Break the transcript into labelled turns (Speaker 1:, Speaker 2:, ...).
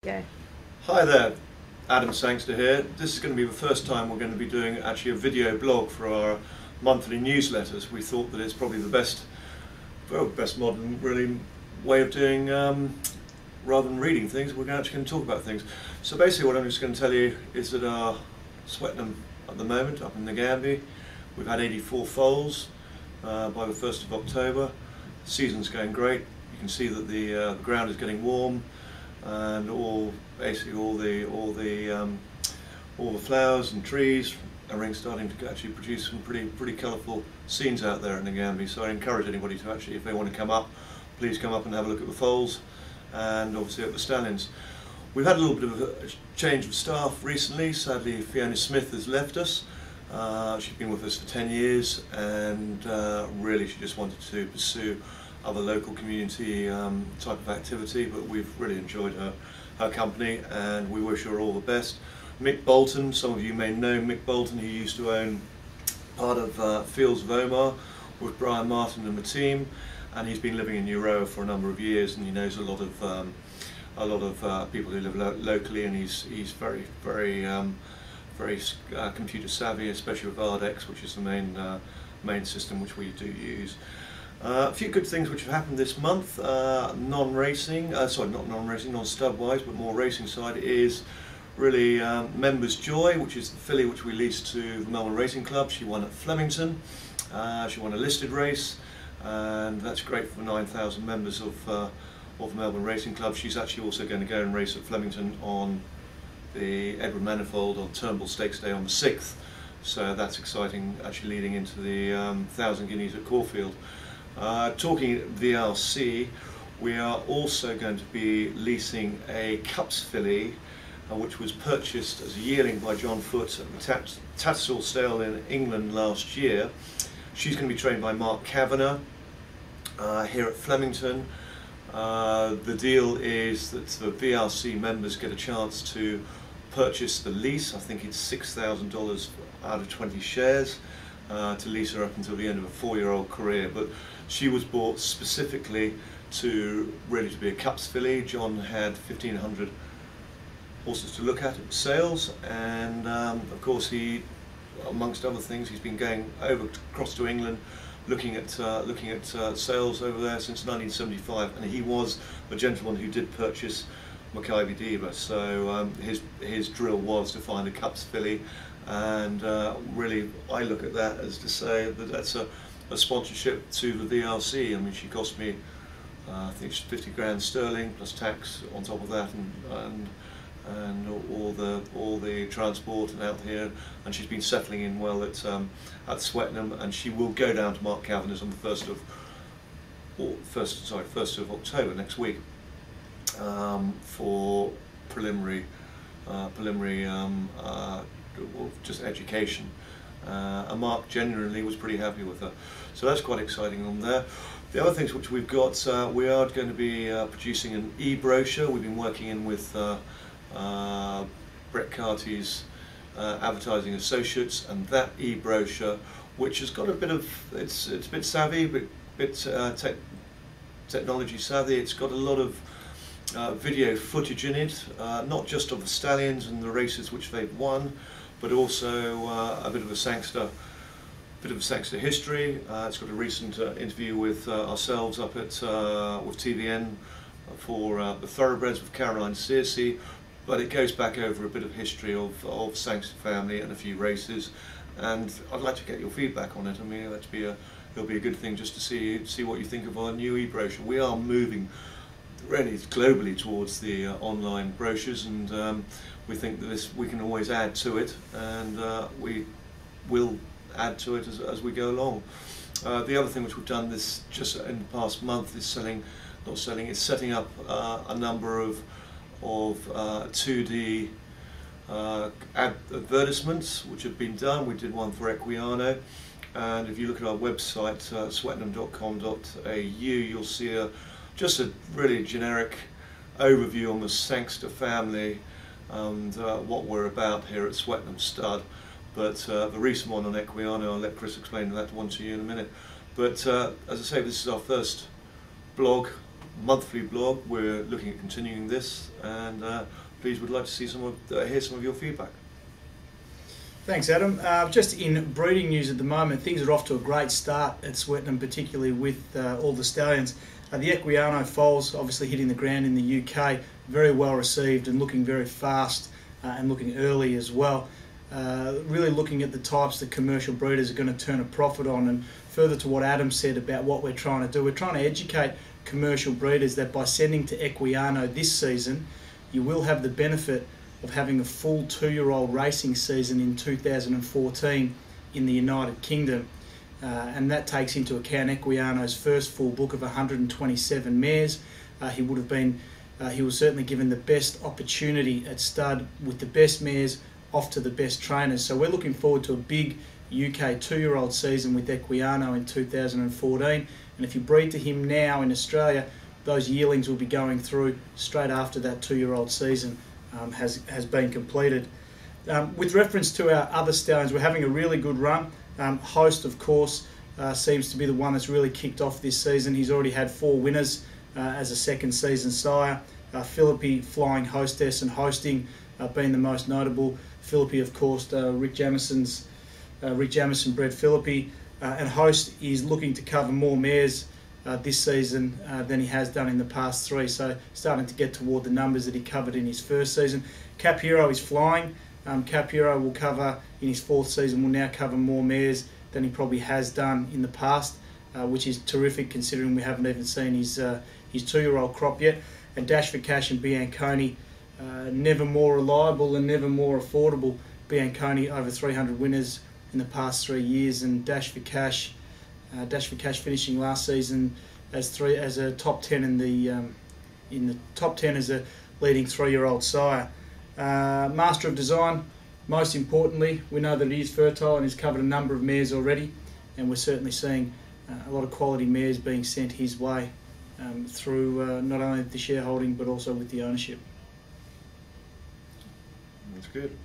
Speaker 1: Yeah.
Speaker 2: Hi there, Adam Sangster here. This is going to be the first time we're going to be doing actually a video blog for our monthly newsletters. We thought that it's probably the best modern really way of doing, rather than reading things, we're actually going to talk about things. So basically what I'm just going to tell you is that our Swettenham at the moment, up in Nagambie, we've had 84 foals by the 1st of October. The season's going great. You can see that the ground is getting warm, and basically all the flowers and trees are starting to actually produce some pretty colourful scenes out there in Nagambie. So I encourage anybody to actually, if they want to come up, please come up and have a look at the foals and obviously at the stallions. We've had a little bit of a change of staff recently. Sadly, Fiona Smith has left us. She's been with us for 10 years, and really she just wanted to pursue other local community type of activity, but we've really enjoyed her company and we wish her all the best. Mick Bolton, some of you may know Mick Bolton. He used to own part of Fields of Omar with Brian Martin and the team, and he's been living in Euroa for a number of years, and he knows a lot of people who live locally, and he's very computer savvy, especially with Ardex, which is the main system which we do use. A few good things which have happened this month, non-racing, not non-racing, non-stud wise, but more racing side, is really Members Joy, which is the filly which we leased to the Melbourne Racing Club. She won at Flemington. She won a listed race, and that's great for 9,000 members of the Melbourne Racing Club. She's actually also going to go and race at Flemington on the Edward Manifold on Turnbull Stakes Day on the 6th. So that's exciting, actually leading into the 1,000 guineas at Caulfield. Talking VRC, we are also going to be leasing a Cups filly, which was purchased as a yearling by John Foote at the Tattersall Stale in England last year. She's going to be trained by Mark Kavanagh here at Flemington. The deal is that the VRC members get a chance to purchase the lease. I think it's $6,000 out of 20 shares to lease her up until the end of a 4-year-old career. But she was bought specifically to be a Cups filly. John had 1,500 horses to look at sales, and of course he, amongst other things, he's been going across to England looking at sales over there since 1975, and he was the gentleman who did purchase Maccabi Diva. So his drill was to find a Cups filly, and really I look at that as to say that that's a sponsorship to the VRC. I mean, she cost me I think it's 50 grand sterling plus tax on top of that, and all the transport and out here, and she's been settling in well at Swettenham, and she will go down to Mark Kavanagh's on the 1st of October next week for preliminary just education. And Mark genuinely was pretty happy with her, so that's quite exciting on there. The other things which we've got, we are going to be producing an e-brochure. We've been working in with Brett Carty's Advertising Associates, and that e-brochure, which has got a bit of, it's a bit savvy, bit technology savvy. It's got a lot of video footage in it, not just of the stallions and the races which they've won, but also a bit of a Sangster history. It's got a recent interview with ourselves up at with TVN for the Thoroughbreds with Caroline Searcy, but it goes back over a bit of history of Sangster family and a few races, and I'd like to get your feedback on it. I mean, it'll be a good thing just to see what you think of our new e-brochure. We are moving really globally towards the online brochures, and we think that we can always add to it, and we will add to it as we go along. The other thing which we've done just in the past month is setting up a number of 2D advertisements which have been done. We did one for Equiano, and if you look at our website swettenham.com.au, you'll see just a really generic overview on the Sangster family and what we're about here at Swettenham Stud. But the recent one on Equiano, I'll let Chris explain that one to you in a minute. But as I say, this is our first blog monthly blog. We're looking at continuing this, and please would like to see hear some of your feedback.
Speaker 1: Thanks, Adam. Just in breeding news at the moment, things are off to a great start at Swettenham, particularly with all the stallions. The Equiano foals obviously hitting the ground in the UK, very well received and looking very fast and looking early as well. Really looking at the types that commercial breeders are going to turn a profit on, and further to what Adam said about what we're trying to do, we're trying to educate commercial breeders that by sending to Equiano this season, you will have the benefit of having a full 2-year-old racing season in 2014 in the United Kingdom. And that takes into account Equiano's first full book of 127 mares. He was certainly given the best opportunity at stud with the best mares off to the best trainers. So we're looking forward to a big UK 2-year-old season with Equiano in 2014. And if you breed to him now in Australia, those yearlings will be going through straight after that 2-year-old season has been completed. With reference to our other stallions, we're having a really good run. Host, of course, seems to be the one that's really kicked off this season. He's already had 4 winners as a second season sire. Philippi, Flying Hostess and Hosting being the most notable. Philippi, of course, Rick Jamison bred Philippi, and Host is looking to cover more mares this season than he has done in the past 3, so starting to get toward the numbers that he covered in his first season. Cap Hero is flying. Cap Hero will cover, in his 4th season, will now cover more mares than he probably has done in the past, which is terrific considering we haven't even seen his 2-year-old crop yet. And Dash for Cash and Bianconi, never more reliable and never more affordable. Bianconi over 300 winners in the past 3 years, and Dash for Cash finishing last season as a top 10 in the top 10 as a leading 3-year-old sire. Master of Design, most importantly, we know that he is fertile and has covered a number of mares already, and we're certainly seeing a lot of quality mares being sent his way through not only the shareholding but also with the ownership.
Speaker 2: That's good.